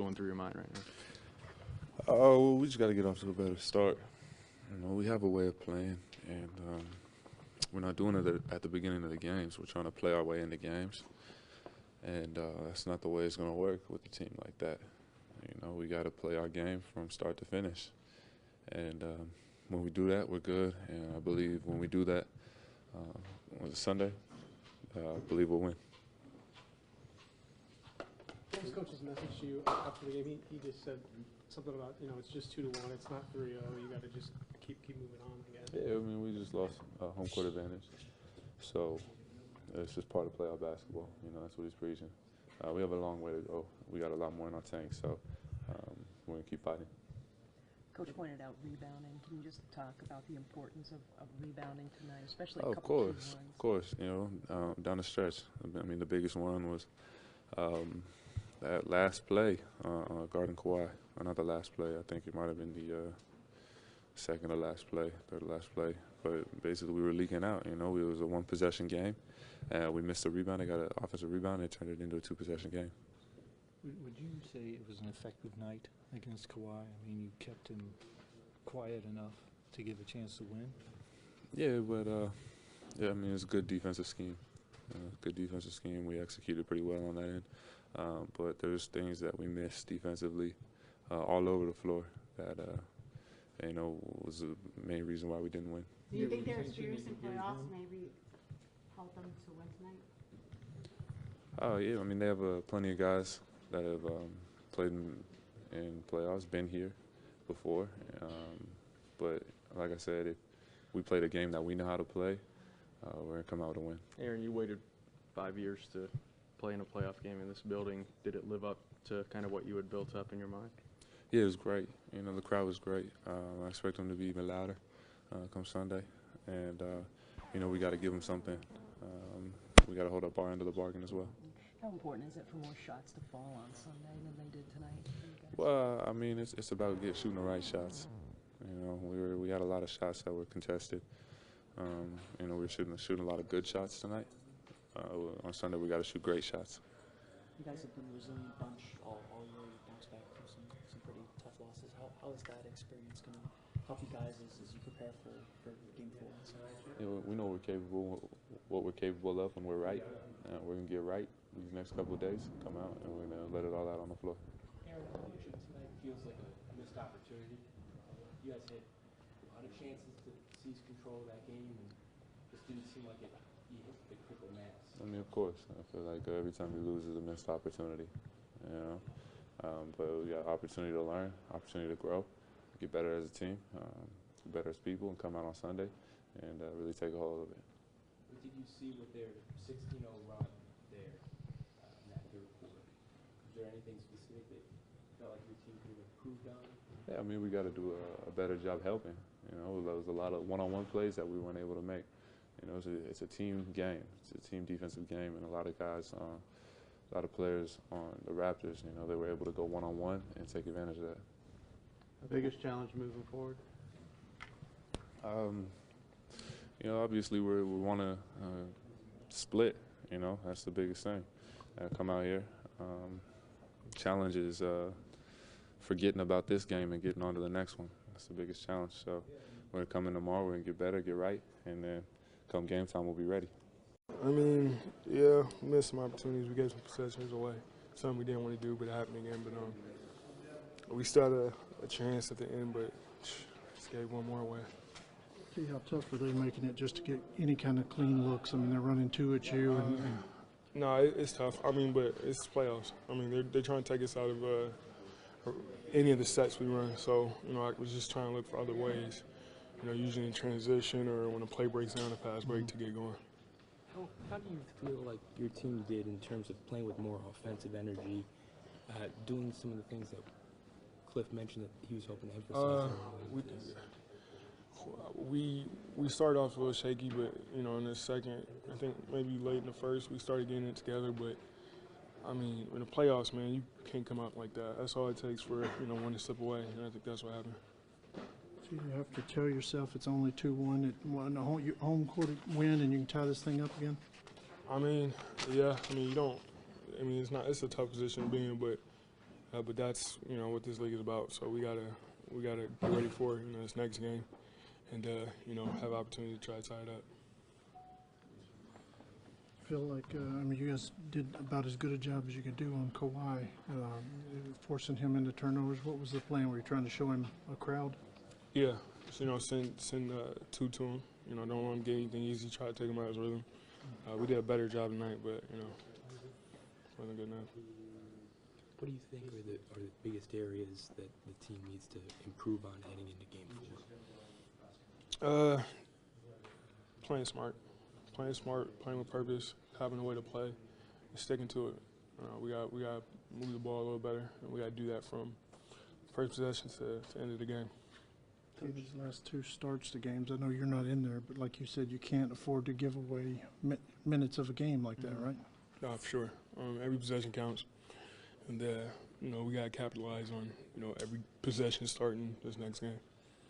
going through your mind right now? Oh, we just got to get off to a better start. You know, we have a way of playing, and we're not doing it at the beginning of the games. We're trying to play our way into games, and that's not the way it's going to work with a team like that. You know, we got to play our game from start to finish, and when we do that, we're good. And I believe when we do that, on Sunday, I believe we'll win. What was Coach's message to you after the game? He just said something about, you know, it's just 2-1. It's not 3-0. You got to just keep moving on, I guess. Yeah, I mean, we just lost home court advantage. So it's just part of playoff basketball. You know, that's what he's preaching. We have a long way to go. We got a lot more in our tank, so we're going to keep fighting. Coach pointed out rebounding. Can you just talk about the importance of rebounding tonight, especially Of course. You know, down the stretch. I mean, the biggest one was that last play, guarding Kawhi. Or not the last play. I think it might have been the second to last play, third to last play. But basically, we were leaking out. You know, it was a one-possession game. We missed a rebound. They got an offensive rebound. They turned it into a two-possession game. Would you say it was an effective night against Kawhi? I mean, you kept him quiet enough to give a chance to win? Yeah, but yeah, I mean, it's a good defensive scheme. Good defensive scheme. We executed pretty well on that end. But there's things that we missed defensively all over the floor that, you know, was the main reason why we didn't win. Do you think their experience in playoffs maybe helped them to win tonight? Oh, yeah. I mean, they have plenty of guys that have played in playoffs, been here before. But like I said, if we played a game that we know how to play, we're going to come out to win. Aaron, you waited 5 years to play in a playoff game in this building. Did it live up to kind of what you had built up in your mind? Yeah, it was great. You know, the crowd was great. I expect them to be even louder come Sunday. And, you know, we got to give them something. We got to hold up our end of the bargain as well. How important is it for more shots to fall on Sunday than they did tonight? Well, I mean, it's about shooting the right shots. You know, we had a lot of shots that were contested. You know, we were shooting a lot of good shots tonight. On Sunday, we got to shoot great shots. You guys have been a resilient bunch all year. You bounced back from some pretty tough losses. How is that experience going to help you guys as you prepare for Game 4? You know, we know what we're capable of when we're right. We're going to get right these next couple of days, come out, and we're going to let it all out on the floor. Aaron, tonight feels like a missed opportunity. You guys had a lot of chances to seize control of that game, and just didn't seem like you hit the critical mass. I mean, of course. I feel like every time we lose is a missed opportunity, you know. But we got opportunity to learn, opportunity to grow, get better as a team, get better as people, and come out on Sunday and really take a hold of it. What did you see with their 16-0 run there in that third quarter? Was there anything specific that you felt like your team could have improved on? Yeah, I mean, we got to do a better job helping. You know, there was a lot of one-on-one plays that we weren't able to make. You know, it's a team game. It's a team defensive game, and a lot of guys, a lot of players on the Raptors, you know, they were able to go one-on-one and take advantage of that. The biggest challenge moving forward? You know, obviously we want to split. You know, that's the biggest thing. Come out here. Challenge is forgetting about this game and getting on to the next one. That's the biggest challenge. So we're going to come in tomorrow, we're going to get better, get right, and then come game time, we'll be ready. I mean, yeah, we missed some opportunities. We gave some possessions away. Something we didn't want to do, but it happened again. But we still had a chance at the end, but just gave one more away. See, how tough are they making it just to get any kind of clean looks? I mean, they're running two at you. No, it's tough. I mean, but it's playoffs. I mean, they're trying to take us out of any of the sets we run. So, you know, I was just trying to look for other ways, you know, usually in transition or when a play breaks down, a pass break to get going. How do you feel like your team did in terms of playing with more offensive energy, doing some of the things that Cliff mentioned that he was hoping to emphasize? We started off a little shaky, but, you know, in the second, I think maybe late in the first, we started getting it together. But, I mean, in the playoffs, man, you can't come out like that. That's all it takes for, you know, one to slip away, and I think that's what happened. So you have to tell yourself it's only 2-1, a home court win, and you can tie this thing up again? I mean, yeah. I mean, you don't – I mean, it's a tough position to be in, but But that's, you know, what this league is about. So we gotta get ready for, you know, this next game and, you know, have opportunity to try to tie it up. I feel like, I mean, you guys did about as good a job as you could do on Kawhi, forcing him into turnovers. What was the plan? Were you trying to show him a crowd? Yeah, so, you know, send two to him. You know, don't want him to get anything easy. Try to take him out of his rhythm. We did a better job tonight, but, you know, wasn't good enough. What do you think are the biggest areas that the team needs to improve on heading into Game 4? Playing smart, playing with purpose, having a way to play, and sticking to it. We got move the ball a little better, and we got to do that from first possession to end of the game. These last two starts to games, I know you're not in there, but like you said, you can't afford to give away minutes of a game like that, right? No, for sure. Every possession counts, and you know, we got to capitalize on, you know, every possession starting this next game.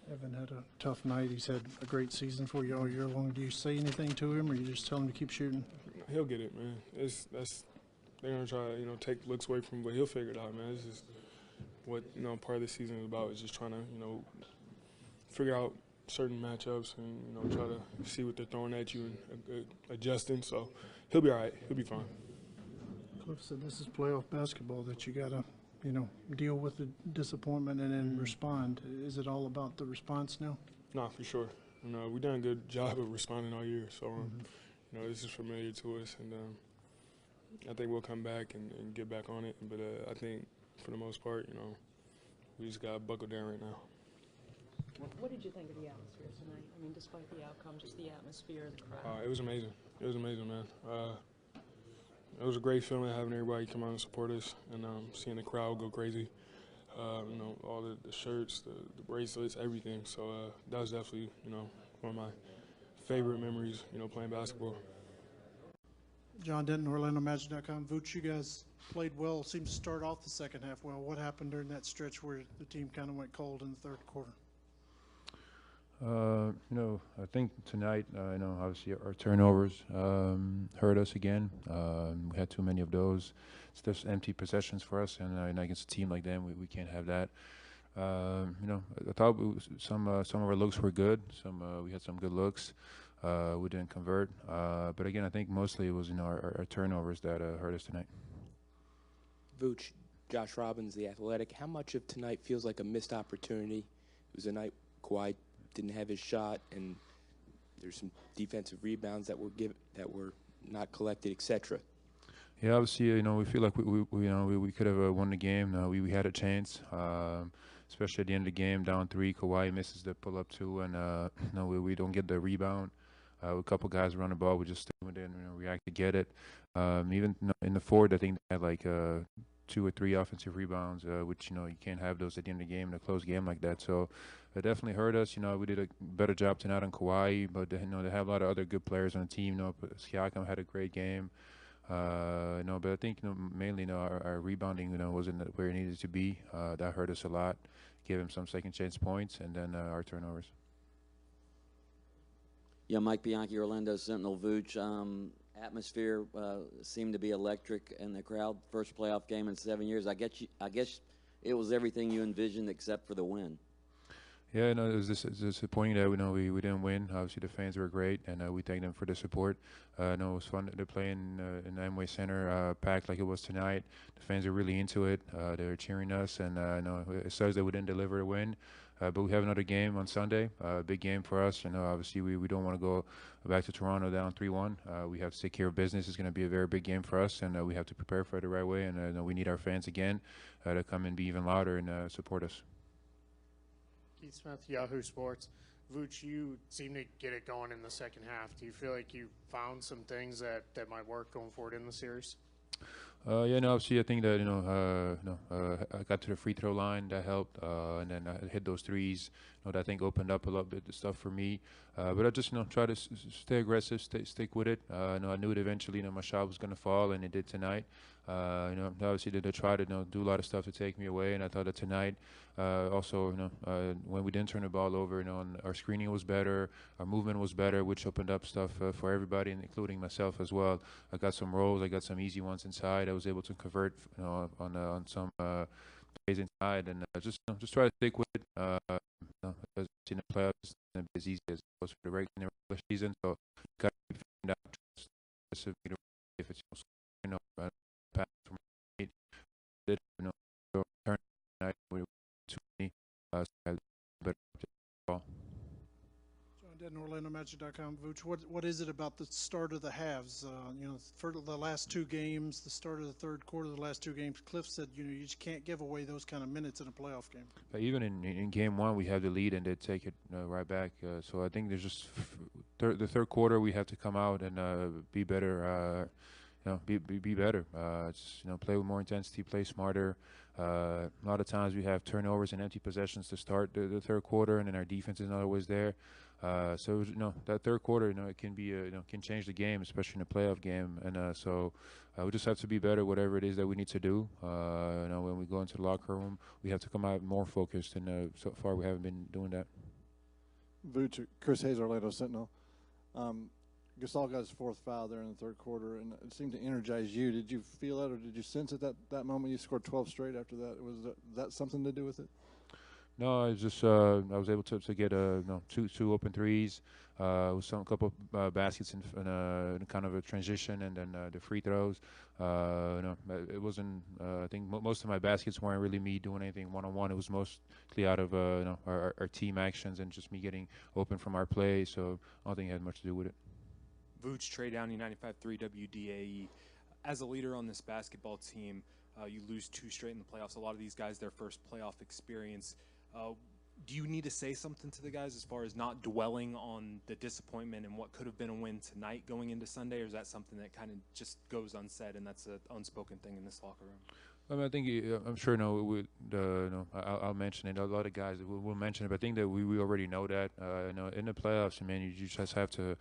Evan had a tough night. He's had a great season for you all year long. Do you say anything to him, or you just tell him to keep shooting? He'll get it, man. They're gonna try to, you know, take looks away from him, but he'll figure it out, man. It's just what, you know, part of the season is about, is just trying to, you know, figure out certain matchups and, you know, try to see what they're throwing at you and adjusting. So he'll be all right. He'll be fine. Cliff said this is playoff basketball, that you gotta, you know, deal with the disappointment and then respond. Is it all about the response now? No, for sure. You know, we've done a good job of responding all year. So, you know, this is familiar to us, and I think we'll come back and get back on it. But I think for the most part, you know, we just got to buckle down right now. What did you think of the atmosphere tonight? I mean, despite the outcome, just the atmosphere, the crowd. It was amazing. It was amazing, man. It was a great feeling having everybody come out and support us, and seeing the crowd go crazy. You know, all the shirts, the bracelets, everything. So that was definitely, you know, one of my favorite memories, you know, playing basketball. John Denton, OrlandoMagic.com. Vooch, you guys played well. Seemed to start off the second half well. What happened during that stretch where the team kind of went cold in the third quarter? You know, I think tonight, you know, obviously our turnovers hurt us again. We had too many of those. It's just empty possessions for us, and against a team like them, we can't have that. You know, I thought some of our looks were good. We had some good looks. We didn't convert. But again, I think mostly it was, you know, our turnovers that hurt us tonight. Vooch, Josh Robbins, The Athletic. How much of tonight feels like a missed opportunity? It was a night Kawhi didn't have his shot, and there's some defensive rebounds that were not collected, etc. Yeah, obviously, you know, we feel like we could have won the game. We had a chance, especially at the end of the game, down 3. Kawhi misses the pull-up 2, and you know, we don't get the rebound. A couple guys run the ball, we just stay with it and, you know, react to get it. Even in the fourth, I think they had like 2 or 3 offensive rebounds, which, you know, you can't have those at the end of the game in a close game like that. So it definitely hurt us. You know, we did a better job tonight on Kawhi, but, you know, they have a lot of other good players on the team. You know, Siakam had a great game. You know, but I think, you know, mainly, you know, our rebounding, you know, wasn't where it needed to be. That hurt us a lot. Gave him some second chance points, and then our turnovers. Yeah, Mike Bianchi, Orlando Sentinel. Vooch, atmosphere seemed to be electric in the crowd. First playoff game in 7 years. I guess it was everything you envisioned except for the win. Yeah, no, it was disappointing that we didn't win. Obviously, the fans were great, and we thank them for the support. No, it was fun to play in the Amway Center, packed like it was tonight. The fans are really into it. They were cheering us, and no, it sucks that we didn't deliver a win. But we have another game on Sunday, big game for us. You know, obviously we don't want to go back to Toronto down 3-1. We have to take care of business. It's going to be a very big game for us, and we have to prepare for it the right way. And we need our fans again to come and be even louder and support us. Keith Smith, Yahoo Sports. Vooch, you seem to get it going in the second half. Do you feel like you found some things that might work going forward in the series? Yeah, no, obviously I think that, I got to the free throw line, that helped, and then I hit those threes. That I think opened up a little bit of stuff for me. But I just, try to stay aggressive, stick with it. I knew that eventually, my shot was going to fall, and it did tonight. Obviously they try to do a lot of stuff to take me away, and I thought that tonight, also, when we didn't turn the ball over, and our screening was better, our movement was better, which opened up stuff for everybody, including myself as well. I got some rolls, I got some easy ones inside. I was able to convert, on some plays inside, and just try to stick with it. As in the playoffs, it's not as easy as it was for the regular season. So got to find out specifically if it's pass from eight, turn night with too many. But ball. John Denton, OrlandoMagic.com. Vooch, what is it about the start of the halves? For the last two games, the start of the third quarter, the last two games, Cliff said, you just can't give away those kind of minutes in a playoff game. Even in game one, we had the lead and they take it right back. So I think there's just the third quarter we have to come out and be better. Be better. Play with more intensity, play smarter. A lot of times we have turnovers and empty possessions to start the third quarter, and then our defense is not always there. So that third quarter, it can be can change the game, especially in a playoff game. And so we just have to be better, whatever it is that we need to do. When we go into the locker room, we have to come out more focused, and so far we haven't been doing that. Vuce, Chris Hayes, Orlando Sentinel. Gasol got his fourth foul there in the third quarter, and it seemed to energize you. Did you feel that, or did you sense at that moment you scored 12 straight after that? Was that something to do with it? No, it's just I was able to get two open threes, with a couple of baskets in kind of a transition, and then the free throws. It wasn't. I think most of my baskets weren't really me doing anything one-on-one. It was mostly out of our team actions and just me getting open from our play. So I don't think it had much to do with it. Vuce, Trey Downey, 95.3 WDAE. As a leader on this basketball team, you lose two straight in the playoffs. A lot of these guys, their first playoff experience. Do you need to say something to the guys as far as not dwelling on the disappointment and what could have been a win tonight going into Sunday, or is that something that kind of just goes unsaid and that's an unspoken thing in this locker room? I think I'm sure I'll mention it. A lot of guys will mention it, but I think that we already know that. In the playoffs, you just have to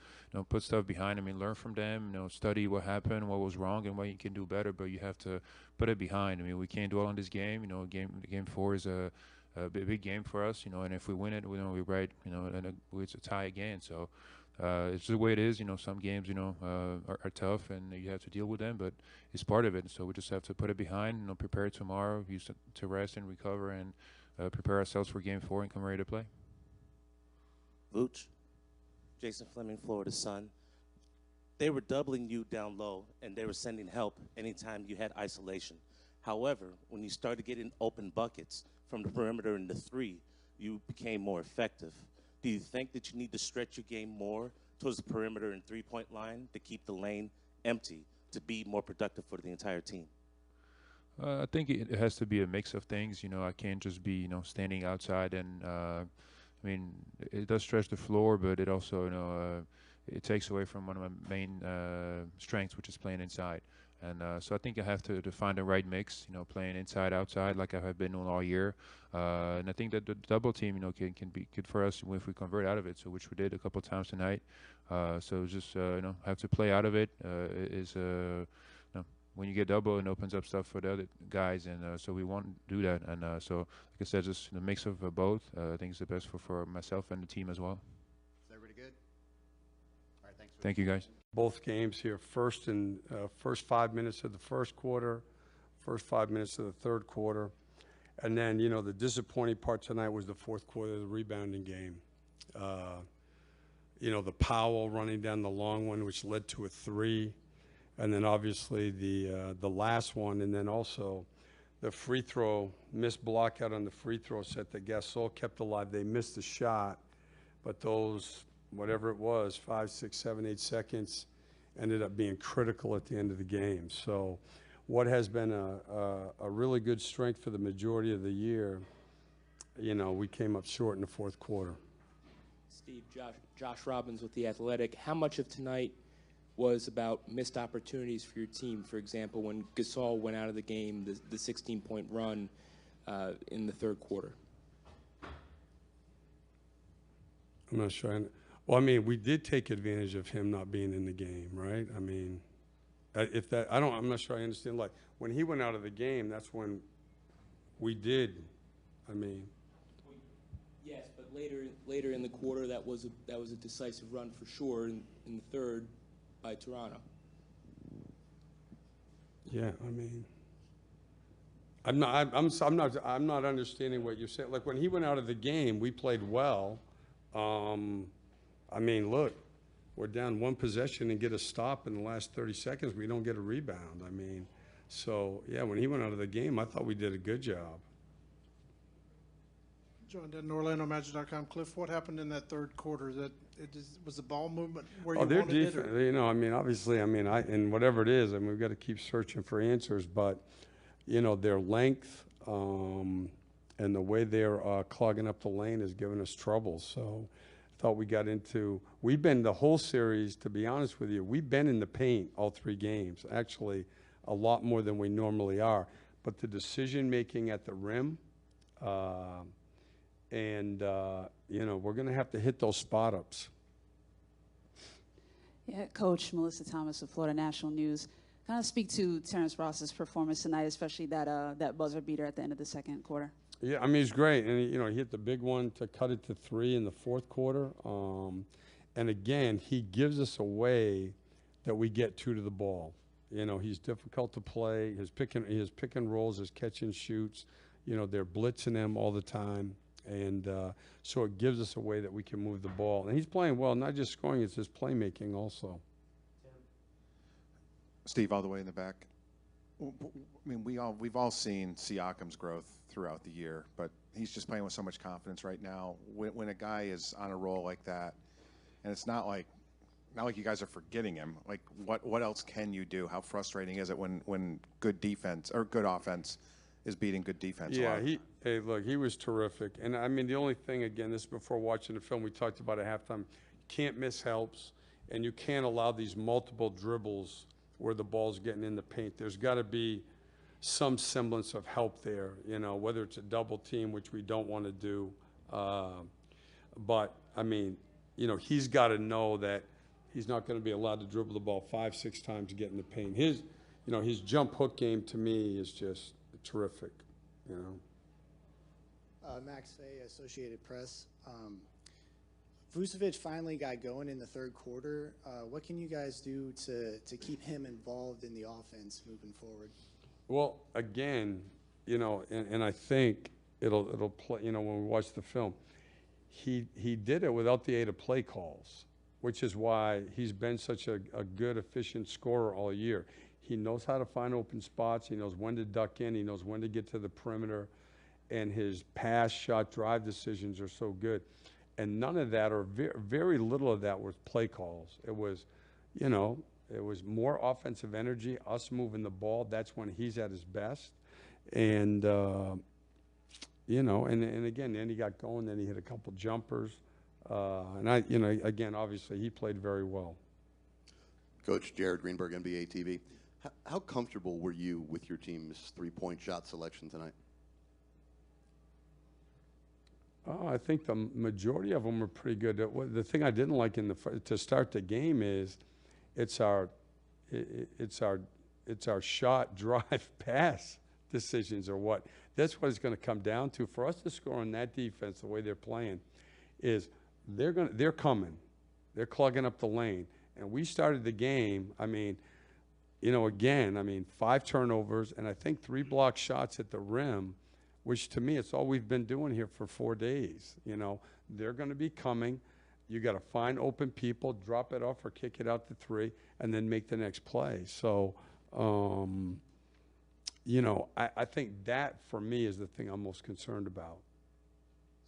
put stuff behind them and learn from them. Study what happened, what was wrong, and what you can do better. But you have to put it behind. We can't dwell on this game. Game 4 is a big game for us. And if we win it, we're right. And it's a tie again. So. It's the way it is. Some games, are tough, and you have to deal with them, but it's part of it. So we just have to put it behind, prepare tomorrow, use it to rest and recover, and prepare ourselves for Game 4 and come ready to play. Vuce, Jason Fleming, Florida Sun. They were doubling you down low, and they were sending help anytime you had isolation. However, when you started getting open buckets from the perimeter and the three, you became more effective. Do you think that you need to stretch your game more towards the perimeter and three-point line to keep the lane empty to be more productive for the entire team? I think it has to be a mix of things. I can't just be, standing outside, and it does stretch the floor, but it also, it takes away from one of my main strengths, which is playing inside. And so I think I have to find the right mix, playing inside, outside, like I have been doing all year. And I think that the double team, can be good for us if we convert out of it, so which we did a couple of times tonight. So just, have to play out of it. When you get double, it opens up stuff for the other guys, and so we want to do that. And so, like I said, just the mix of both, I think is the best for myself and the team as well. Is everybody good? All right, thanks. Thank you, guys. Both games here, first 5 minutes of the first quarter, first 5 minutes of the third quarter. And then, the disappointing part tonight was the fourth quarter, the rebounding game. The Powell running down the long one, which led to a three. And then obviously the last one, and then also the free throw, missed block out on the free throw set that Gasol kept alive. They missed the shot, but those, whatever it was, 5, 6, 7, 8 seconds, ended up being critical at the end of the game. So what has been a really good strength for the majority of the year, we came up short in the fourth quarter. Steve, Josh Robbins with The Athletic. How much of tonight was about missed opportunities for your team? For example, when Gasol went out of the game, the 16-point run in the third quarter. I'm not sure. Well, we did take advantage of him not being in the game, right? I'm not sure I understand. Like, when he went out of the game, that's when we did. Yes, but later in the quarter, that was a decisive run for sure in the third by Toronto. Yeah, I mean, I'm not understanding what you're saying. Like when he went out of the game, we played well. I mean, look, we're down one possession and get a stop in the last 30 seconds. We don't get a rebound. I mean, so yeah, when he went out of the game, I thought we did a good job. John Denton, OrlandoMagic.com. Cliff, what happened in that third quarter? Was the ball movement where you Their wanted it? defense, you know, I mean, obviously, I mean, and whatever it is, I mean, we've got to keep searching for answers, but, you know, their length and the way they're clogging up the lane has given us trouble. So I thought we've been the whole series, to be honest with you, we've been in the paint all 3 games, actually a lot more than we normally are. But the decision-making at the rim, you know, we're going to have to hit those spot-ups. Yeah, Coach Melissa Thomas of Florida National News. Kind of speak to Terrence Ross's performance tonight, especially that buzzer beater at the end of the second quarter. Yeah, I mean, he's great. And, you know, he hit the big one to cut it to 3 in the fourth quarter. And, again, he gives us a way that we get 2 to the ball. You know, he's difficult to play. His pick and rolls, his catch and shoots, you know, they're blitzing him all the time. And so it gives us a way that we can move the ball. And he's playing well, not just scoring, it's his playmaking also. Steve, all the way in the back. I mean, we've all seen Siakam's growth throughout the year, but he's just playing with so much confidence right now. When a guy is on a roll like that, and it's not like you guys are forgetting him. Like, what else can you do? How frustrating is it when good defense or good offense is beating good defense? Yeah, hey, look, he was terrific. And, I mean, the only thing, again, this is before watching the film, we talked about at halftime, you can't miss helps, and you can't allow these multiple dribbles where the ball's getting in the paint. There's got to be some semblance of help there, you know, whether it's a double team, which we don't want to do. But, I mean, you know, he's got to know that he's not going to be allowed to dribble the ball 5-6 times to get in the paint. His jump hook game to me is just terrific, you know. Max Fay, Associated Press. Vucevic finally got going in the third quarter. What can you guys do to keep him involved in the offense moving forward? Well, again, you know, and I think it'll play, you know, when we watch the film, he did it without the aid of play calls, which is why he's been such a good, efficient scorer all year. He knows how to find open spots. He knows when to duck in. He knows when to get to the perimeter. And his pass, shot, drive decisions are so good. And none of that, or very little of that, was play calls. It was, you know, it was more offensive energy, us moving the ball. That's when he's at his best. And, you know, and again, then he got going. Then he hit a couple jumpers. And you know, again, obviously, he played very well. Coach Jared Greenberg, NBA TV. How comfortable were you with your team's three-point shot selection tonight? I think the majority of them were pretty good. The thing I didn't like to start the game is it's our shot, drive, pass decisions, or what. That's what it's going to come down to. For us to score on that defense, the way they're playing, is they're coming, they're clogging up the lane, and we started the game. I mean, you know, again, I mean, 5 turnovers and I think 3 block shots at the rim, which to me, it's all we've been doing here for 4 days. You know, they're going to be coming. You got to find open people, drop it off or kick it out to 3, and then make the next play. So, you know, I think that for me is the thing I'm most concerned about.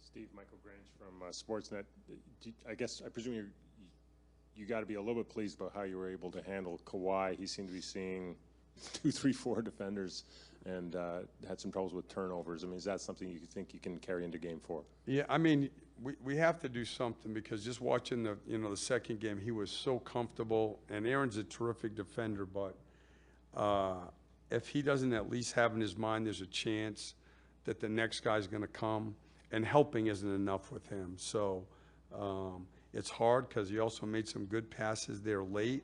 Steve, Michael Grange from Sportsnet. I presume you got to be a little bit pleased about how you were able to handle Kawhi. He seemed to be seeing 2, 3, 4 defenders and had some troubles with turnovers. I mean, is that something you think you can carry into Game 4? Yeah, I mean, we have to do something, because just watching the second game, he was so comfortable, and Aaron's a terrific defender, but if he doesn't at least have in his mind there's a chance that the next guy's going to come, and helping isn't enough with him. So it's hard, because he also made some good passes there late.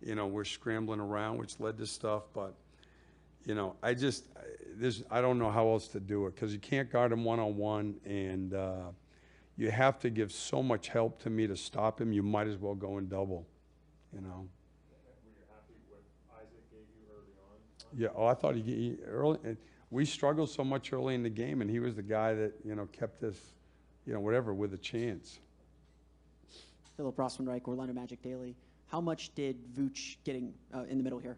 You know, we're scrambling around, which led to stuff, but you know, I don't know how else to do it, because you can't guard him one-on-one, and you have to give so much help to me to stop him. You might as well go and double, you know. Were you happy with Isaac gave you early on? Yeah, oh, I thought he early. We struggled so much early in the game, and he was the guy that, you know, kept us, you know, whatever, with a chance. Philip Rossman-Reich, Orlando Magic Daily. How much did Vooch getting in the middle here?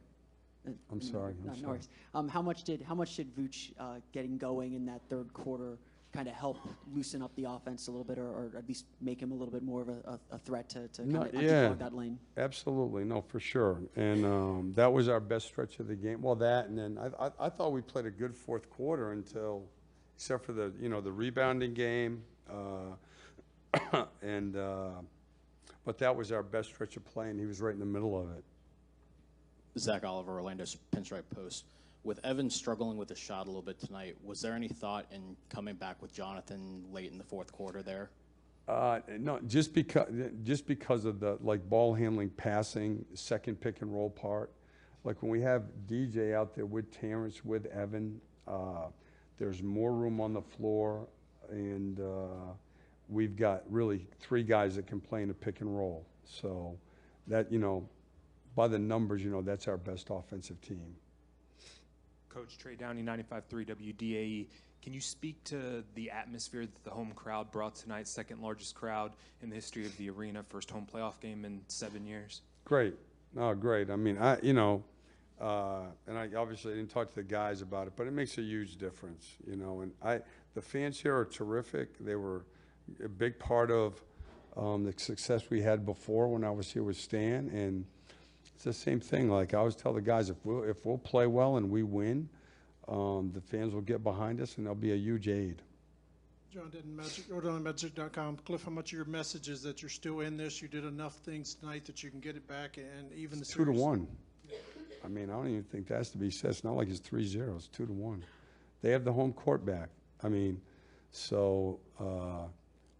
I'm sorry. No worries. How much did Vooch getting going in that third quarter kind of help loosen up the offense a little bit, or at least make him a little bit more of a threat to kind of unclog that lane? Absolutely, no, for sure. And that was our best stretch of the game. Well, that, and then I thought we played a good fourth quarter until, except for the, you know, the rebounding game, but that was our best stretch of play, and he was right in the middle of it. Zach Oliver, Orlando's Pinstripe Post. With Evan struggling with the shot a little bit tonight, was there any thought in coming back with Jonathan late in the fourth quarter there? No, just because of the, like, ball handling, passing, second pick and roll part. Like when we have DJ out there with Terrence, with Evan, there's more room on the floor, and we've got really 3 guys that can play in a pick and roll. So that, you know, by the numbers, you know, that's our best offensive team. Coach Trey Downey, 95.3 WDAE. Can you speak to the atmosphere that the home crowd brought tonight? Second largest crowd in the history of the arena, first home playoff game in 7 years. Great. No, great. I mean, you know, and I obviously didn't talk to the guys about it, but it makes a huge difference, you know. And the fans here are terrific. They were a big part of the success we had before when I was here with Stan, and it's the same thing. Like I always tell the guys, if we'll play well and we win, the fans will get behind us, and they'll be a huge aid. John Denton, Magic.com. Cliff, how much of your message is that you're still in this? You did enough things tonight that you can get it back, and even the 2-1. I mean, I don't even think that has to be said. It's not like it's 3-0. It's 2-1. They have the home court back. I mean, so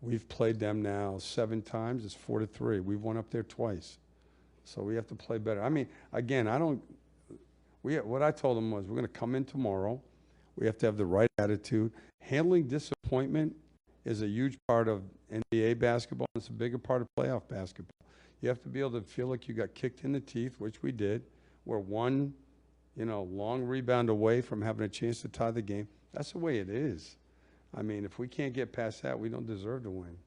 we've played them now 7 times. It's 4-3. We've won up there twice. So we have to play better. I mean, again, what I told them was we're going to come in tomorrow. We have to have the right attitude. Handling disappointment is a huge part of NBA basketball. It's a bigger part of playoff basketball. You have to be able to feel like you got kicked in the teeth, which we did. We're one, you know, long rebound away from having a chance to tie the game. That's the way it is. I mean, if we can't get past that, we don't deserve to win.